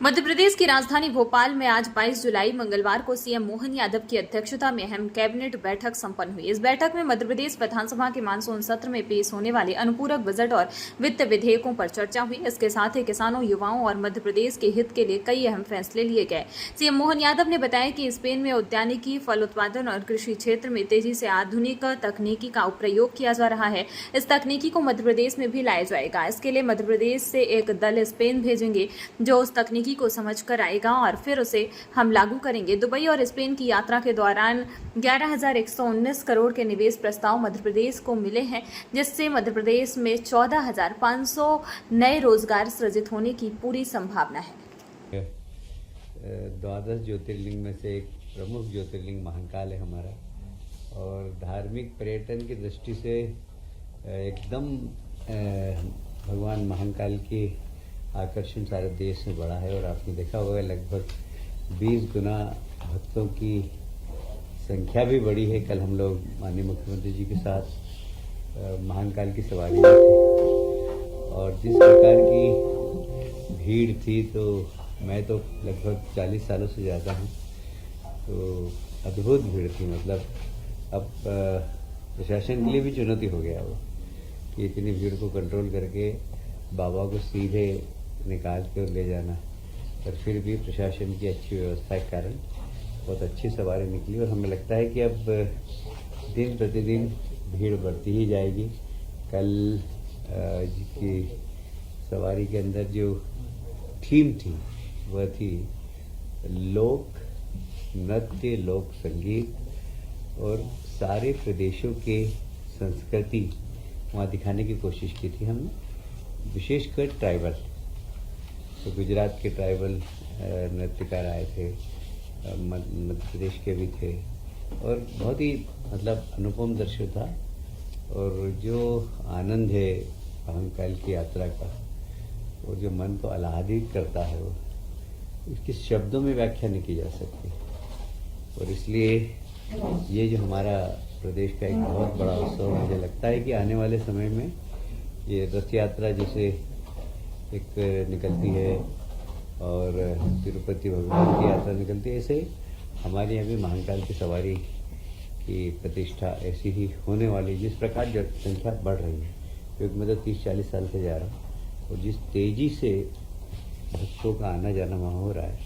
मध्य प्रदेश की राजधानी भोपाल में आज 22 जुलाई मंगलवार को सीएम मोहन यादव की अध्यक्षता में अहम कैबिनेट बैठक संपन्न हुई। इस बैठक में मध्य प्रदेश विधानसभा के मानसून सत्र में पेश होने वाले अनुपूरक बजट और वित्त विधेयकों पर चर्चा हुई। इसके साथ ही किसानों, युवाओं और मध्य प्रदेश के हित के लिए कई अहम फैसले लिए गए। सीएम मोहन यादव ने बताया कि स्पेन में उद्यानिकी, फल उत्पादन और कृषि क्षेत्र में तेजी से आधुनिक तकनीकी का प्रयोग किया जा रहा है। इस तकनीकी को मध्य प्रदेश में भी लाया जाएगा। इसके लिए मध्य प्रदेश से एक दल स्पेन भेजेंगे जो उस तकनीकी को समझ कर आएगा और फिर उसे हम लागू करेंगे। दुबई और स्पेन की यात्रा के दौरान 11,119 करोड़ के निवेश प्रस्ताव मध्य प्रदेश को मिले हैं, जिससे मध्य प्रदेश में 14,500 नए रोजगार सृजित होने की पूरी संभावना है। द्वादश ज्योतिर्लिंग में से एक प्रमुख ज्योतिर्लिंग महाकाल है हमारा, और धार्मिक पर्यटन की दृष्टि से एकदम भगवान महाकाल की आकर्षण सारे देश में बड़ा है। और आपने देखा होगा लगभग 20 गुना भक्तों की संख्या भी बड़ी है। कल हम लोग माननीय मुख्यमंत्री जी के साथ महाकाल की सवारी में थे, और जिस प्रकार की भीड़ थी, तो मैं तो लगभग 40 सालों से जाता हूँ, तो अद्भुत भीड़ थी। मतलब अब प्रशासन के लिए भी चुनौती हो गया वो कि इतनी भीड़ को कंट्रोल करके बाबा को सीधे निकाल कर ले जाना। पर फिर भी प्रशासन की अच्छी व्यवस्था के कारण बहुत अच्छी सवारी निकली, और हमें लगता है कि अब दिन प्रतिदिन भीड़ बढ़ती ही जाएगी। कल की सवारी के अंदर जो थीम थी वह थी लोक नृत्य, लोक संगीत और सारे प्रदेशों के संस्कृति वहाँ दिखाने की कोशिश की थी हमने, विशेषकर ट्राइबल। तो गुजरात के ट्राइबल नृत्यकार आए थे, मध्य प्रदेश के भी थे, और बहुत ही मतलब अनुपम दृश्य था। और जो आनंद है महाकाल की यात्रा का, और जो मन को आह्लादित करता है, वो इसके शब्दों में व्याख्या नहीं की जा सकती। और इसलिए ये जो हमारा प्रदेश का एक बहुत बड़ा उत्सव, मुझे लगता है कि आने वाले समय में ये रथ यात्रा जैसे एक निकलती है और तिरुपति भगवान की यात्रा निकलती है, ऐसे हमारे यहाँ भी महाकाल की सवारी की प्रतिष्ठा ऐसी ही होने वाली। जिस प्रकार जनसंख्या बढ़ रही है, क्योंकि मैं तो 30-40 साल से जा रहा हूँ, और जिस तेजी से भक्तों का आना जाना वहाँ हो रहा है,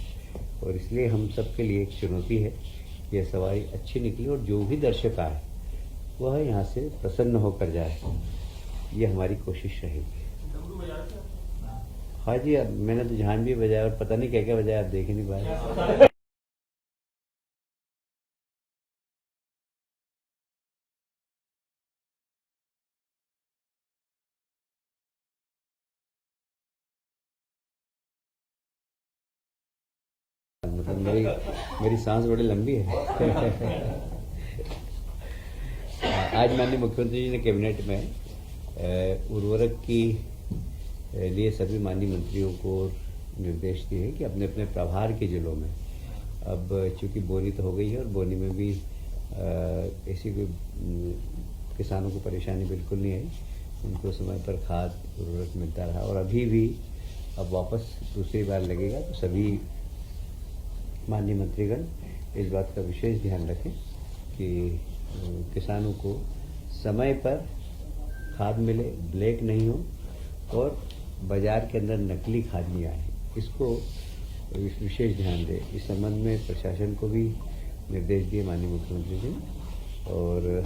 और इसलिए हम सबके लिए एक चुनौती है कि यह सवारी अच्छी निकली और जो भी दर्शक आए वह यहाँ से प्रसन्न होकर जाए। ये हमारी कोशिश रहेगी। हाँ जी, अब मैंने तो जहान भी बजाया और पता नहीं क्या क्या बजाया, आप देख ही नहीं पाए। मतलब मेरी सांस बड़ी लंबी है। आज माननीय मुख्यमंत्री जी ने कैबिनेट में उर्वरक की लिए सभी माननीय मंत्रियों को निर्देश दिए हैं कि अपने अपने प्रभार के जिलों में, अब चूंकि बोनी तो हो गई है और बोनी में भी ऐसी कोई किसानों को परेशानी बिल्कुल नहीं आई, उनको समय पर खाद उर्वरक मिलता रहा, और अभी भी अब वापस दूसरी बार लगेगा। तो सभी माननीय मंत्रीगण इस बात का विशेष ध्यान रखें कि किसानों को समय पर खाद मिले, ब्लैक नहीं हो, और बाजार के अंदर नकली खाद नहीं आए, इसको विशेष ध्यान दें। इस संबंध में प्रशासन को भी निर्देश दिए माननीय मुख्यमंत्री जी, और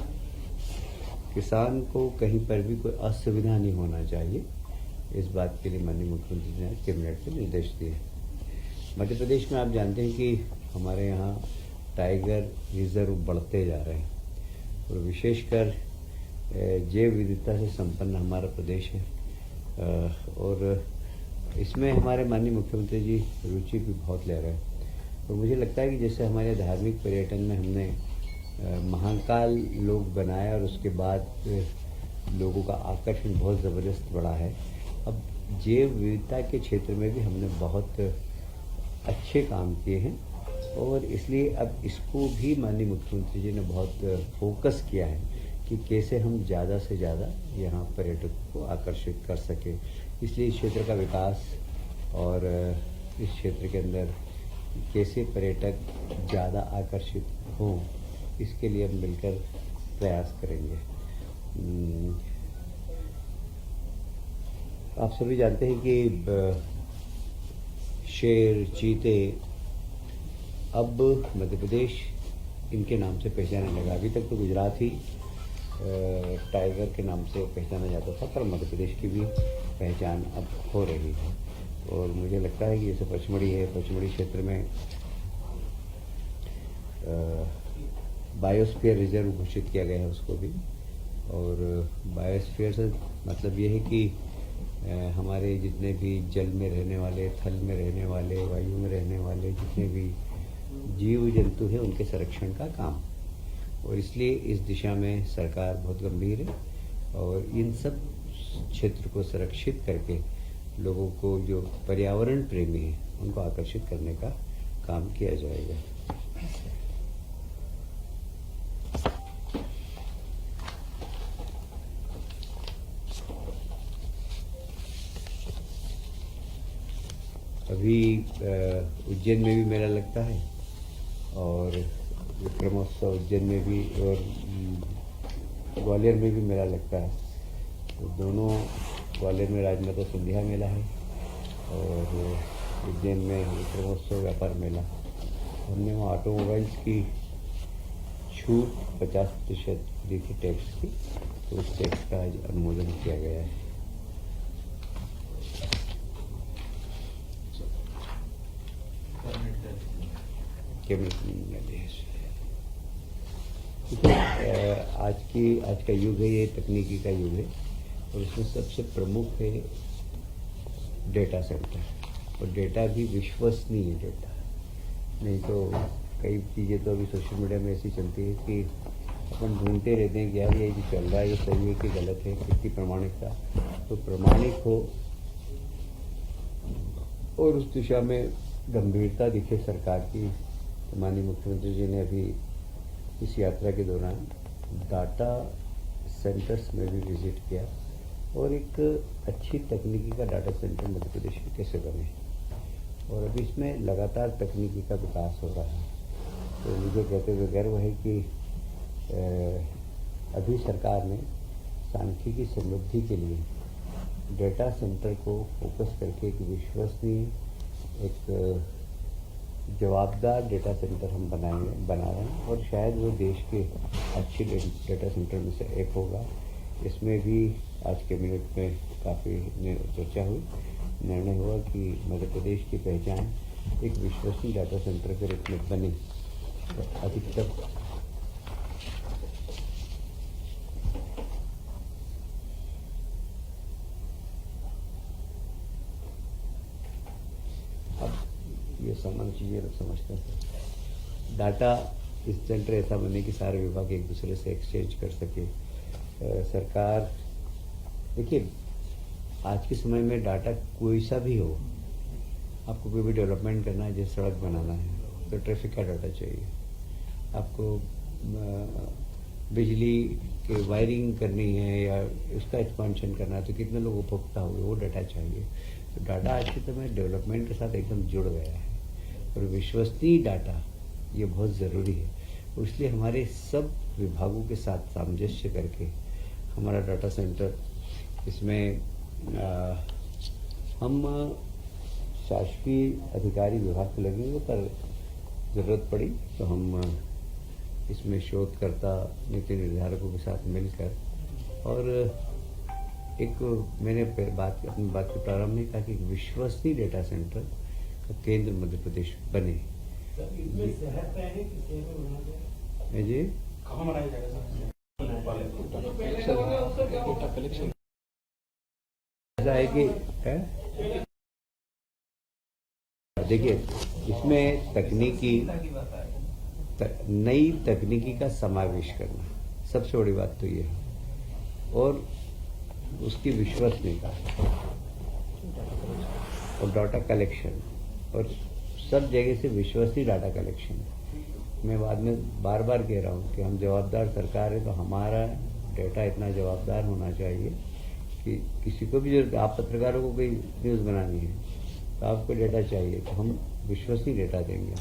किसान को कहीं पर भी कोई असुविधा नहीं होना चाहिए, इस बात के लिए माननीय मुख्यमंत्री जी ने कैबिनेट के निर्देश दिए। मध्य प्रदेश में आप जानते हैं कि हमारे यहाँ टाइगर रिजर्व बढ़ते जा रहे हैं, और विशेषकर जैव विविधता से संपन्न हमारा प्रदेश है, और इसमें हमारे माननीय मुख्यमंत्री जी रुचि भी बहुत ले रहे हैं। तो मुझे लगता है कि जैसे हमारे धार्मिक पर्यटन में हमने महाकाल लोग बनाया, और उसके बाद लोगों का आकर्षण बहुत ज़बरदस्त बढ़ा है, अब जैव विविधता के क्षेत्र में भी हमने बहुत अच्छे काम किए हैं, और इसलिए अब इसको भी माननीय मुख्यमंत्री जी ने बहुत फोकस किया है कि कैसे हम ज़्यादा से ज़्यादा यहाँ पर्यटकों को आकर्षित कर सकें। इसलिए इस क्षेत्र का विकास और इस क्षेत्र के अंदर कैसे पर्यटक ज़्यादा आकर्षित हों, इसके लिए हम मिलकर प्रयास करेंगे। आप सभी जानते हैं कि शेर, चीते अब मध्य प्रदेश इनके नाम से पहचानने लगा। अभी तक तो गुजरात ही टाइगर के नाम से पहचाना जाता था, पर मध्य प्रदेश की भी पहचान अब हो रही है। और मुझे लगता है कि जैसे पचमढ़ी है, पचमढ़ी क्षेत्र में बायोस्फीयर रिजर्व घोषित किया गया है उसको भी। और बायोस्फीयर से मतलब ये है कि हमारे जितने भी जल में रहने वाले, थल में रहने वाले, वायु में रहने वाले जितने भी जीव जंतु हैं, उनके संरक्षण का काम। और इसलिए इस दिशा में सरकार बहुत गंभीर है और इन सब क्षेत्र को संरक्षित करके लोगों को, जो पर्यावरण प्रेमी हैं, उनको आकर्षित करने का काम किया जाएगा। अभी उज्जैन में भी मेला लगता है और विक्रमोत्सव उज्जैन में भी, और ग्वालियर में भी मेला लगता है। तो दोनों, ग्वालियर में राजमाता सिंधिया मेला है और उज्जैन में विक्रमोत्सव व्यापार मेला। हमने वहाँ ऑटोमोबाइल्स की छूट 50% दी थी टैक्स की, तो उस टैक्स का आज अनुमोदन किया गया है। आज का युग है, ये तकनीकी का युग है और इसमें सबसे प्रमुख है डेटा सेंटर। और डेटा भी विश्वसनीय डेटा, नहीं तो कई चीज़ें तो अभी सोशल मीडिया में ऐसी चलती है कि अपन ढूंढते रहते हैं कि यार ये जो चल रहा है ये सही है कि गलत है, कितनी प्रामाणिकता। तो प्रामाणिक हो और उस दिशा में गंभीरता दिखे सरकार की। माननीय मुख्यमंत्री जी ने अभी इस यात्रा के दौरान डाटा सेंटर्स में भी विजिट किया और एक अच्छी तकनीकी का डाटा सेंटर मध्य प्रदेश में कैसे बने, और अभी इसमें लगातार तकनीकी का विकास हो रहा है। तो मुझे कहते हुए गर्व है कि अभी सरकार ने सांख्यिकी समृद्धि के लिए डेटा सेंटर को फोकस करके एक विश्वसनीय, एक जवाबदार डेटा सेंटर हम बना रहे हैं और शायद वो देश के अच्छे डेटा सेंटर में से एक होगा। इसमें भी आज कैबिनेट में काफ़ी चर्चा हुई, निर्णय हुआ कि मध्य प्रदेश की पहचान एक विश्वसनीय डाटा सेंटर के रूप में बने। तो अधिकतर ये सामान्य चीज़ें लोग समझते हैं। डाटा इस सेंटर ऐसा बने कि सारे विभाग एक दूसरे से एक्सचेंज कर सके। सरकार, देखिए आज के समय में डाटा कोई सा भी हो, आपको कोई भी डेवलपमेंट करना है, जैसे सड़क बनाना है तो ट्रैफिक का डाटा चाहिए, आपको बिजली की वायरिंग करनी है या उसका एक्सपेंशन करना है तो कितने लोग उपभोक्ता होंगे, वो डाटा चाहिए। तो डाटा आज के समय डेवलपमेंट के साथ एकदम जुड़ गया है और विश्वसनीय डाटा ये बहुत ज़रूरी है। इसलिए हमारे सब विभागों के साथ सामंजस्य करके हमारा डाटा सेंटर, इसमें हम शासकीय अधिकारी विभाग को लगेंगे, पर ज़रूरत पड़ी तो हम इसमें शोधकर्ता, नीति निर्धारकों के साथ मिलकर, और एक मैंने अपनी बात के प्रारंभ में कहा कि विश्वसनीय डेटा सेंटर का केंद्र मध्य प्रदेश बने। जी कहाँ बनाया जाएगा सर? ऐसा है कि देखिए इसमें नई तकनीकी का समावेश करना सबसे बड़ी बात तो ये है, और उसकी विश्वसनीयता और डाटा कलेक्शन, और सब जगह से विश्वसनीय डाटा कलेक्शन। मैं बाद में बार बार कह रहा हूँ कि हम जवाबदार सरकार है, तो हमारा डेटा इतना जवाबदार होना चाहिए कि किसी को भी, जो आप पत्रकारों को कोई न्यूज़ बनानी है तो आपको डेटा चाहिए तो हम विश्वसनीय डेटा देंगे।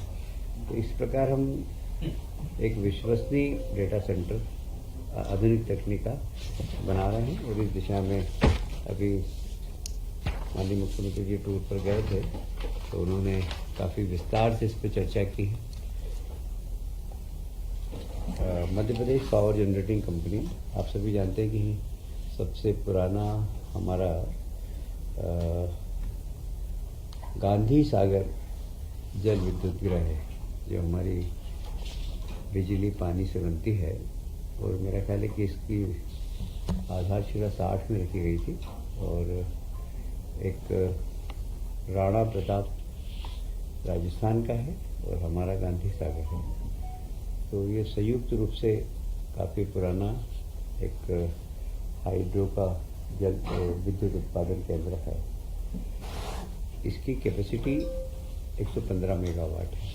तो इस प्रकार हम एक विश्वसनीय डेटा सेंटर आधुनिक तकनीक का बना रहे हैं और इस दिशा में अभी माननीय मुख्यमंत्री जी टूर पर गए थे तो उन्होंने काफ़ी विस्तार से इस पर चर्चा की है। Madhya Pradesh power generating company आप सभी जानते हैं कि सबसे पुराना हमारा गांधी सागर जल विद्युत गृह है जो हमारी बिजली पानी से बनती है और मेरा ख्याल है कि इसकी आधारशिला 60 में रखी गई थी और एक राणा प्रताप राजस्थान का है और हमारा गांधी सागर है। तो ये संयुक्त रूप से काफ़ी पुराना एक हाइड्रो का जल विद्युत उत्पादन केंद्र है। इसकी कैपेसिटी 115 मेगावाट है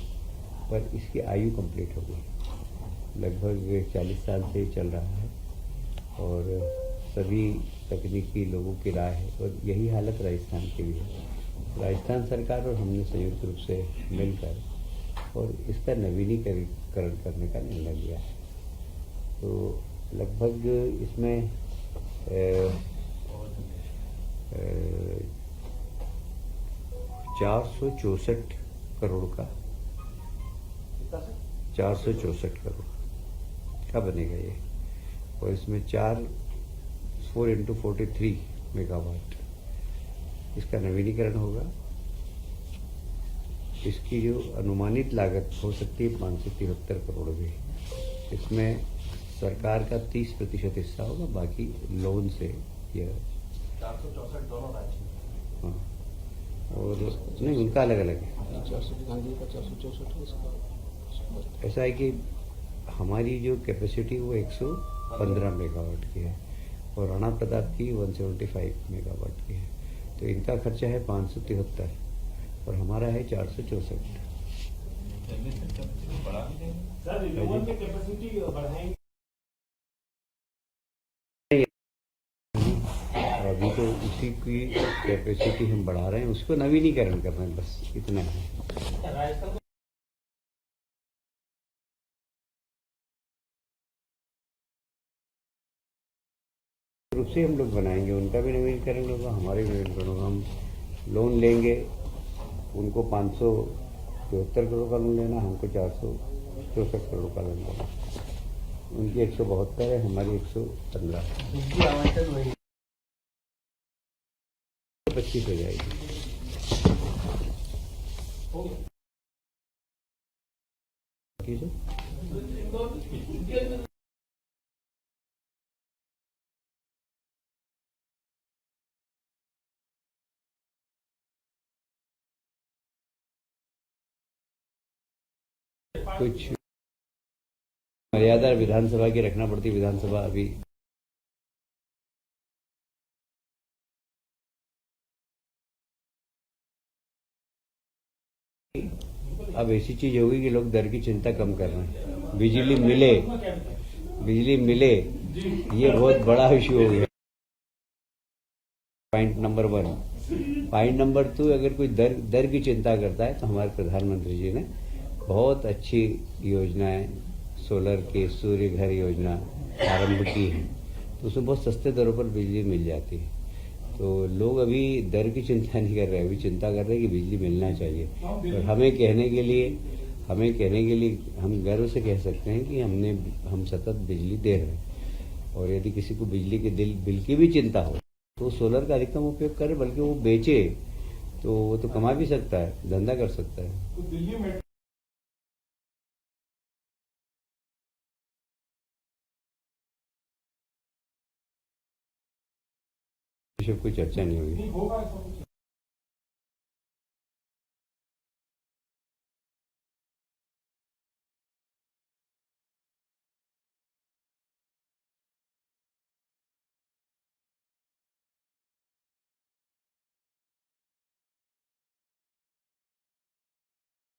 पर इसकी आयु कंप्लीट हो गई, लगभग 40 साल से चल रहा है और सभी तकनीकी लोगों की राय है और यही हालत राजस्थान की भी है। राजस्थान सरकार और हमने संयुक्त रूप से मिलकर और इसका नवीनीकरण करने का निर्णय लिया है। तो लगभग इसमें 464 करोड़ का 464 करोड़ का बनेगा ये और इसमें 4 into 43 मेगावाट इसका नवीनीकरण होगा। इसकी जो अनुमानित लागत हो सकती है 573 करोड़ भी। इसमें सरकार का 30% हिस्सा होगा, बाकी लोन से यह 464 दोनों राज्य। हाँ और नहीं उनका अलग अलग है। 464 ऐसा है कि हमारी जो कैपेसिटी वो 115 मेगावाट की है और राणा प्रताप की 175 मेगावाट की है। तो इनका खर्चा है 573 और हमारा है 464। सर लोगों की कैपेसिटी बढ़ाएंगे। अभी तो उसी की कैपेसिटी हम बढ़ा रहे हैं, उसको नवीनीकरण कर रहे हैं, बस इतना है। रूप से हम लोग बनाएंगे, उनका भी नवीनीकरण होगा, हमारे भी नवीनीकरण होगा। हम लोन लेंगे, उनको 573 करोड़ का लोन लेना, हमको 464 करोड़ का लोन लेना। उनकी 172 है, हमारी 115 है। 25 हो जाएगी। कुछ मर्यादा विधानसभा की रखना पड़ती, विधानसभा अभी अब ऐसी चीज होगी कि लोग दर की चिंता कम कर रहे हैं। बिजली मिले ये बहुत बड़ा इशू हो गया। Point number 1। पॉइंट नंबर 2, अगर कोई दर की चिंता करता है तो हमारे प्रधानमंत्री जी ने बहुत अच्छी योजनाएं सोलर की सूर्य घर योजना आरंभ की है, तो उसमें बहुत सस्ते दरों पर बिजली मिल जाती है। तो लोग अभी दर की चिंता नहीं कर रहे, अभी चिंता कर रहे हैं कि बिजली मिलना चाहिए। और हमें कहने के लिए हम गर्व से कह सकते हैं कि हम सतत बिजली दे रहे हैं। और यदि किसी को बिजली के बिल की भी चिंता हो तो सोलर का अधिकतम उपयोग करे, बल्कि वो बेचे तो वो तो कमा भी सकता है, धंधा कर सकता है। कोई चर्चा नहीं होगी।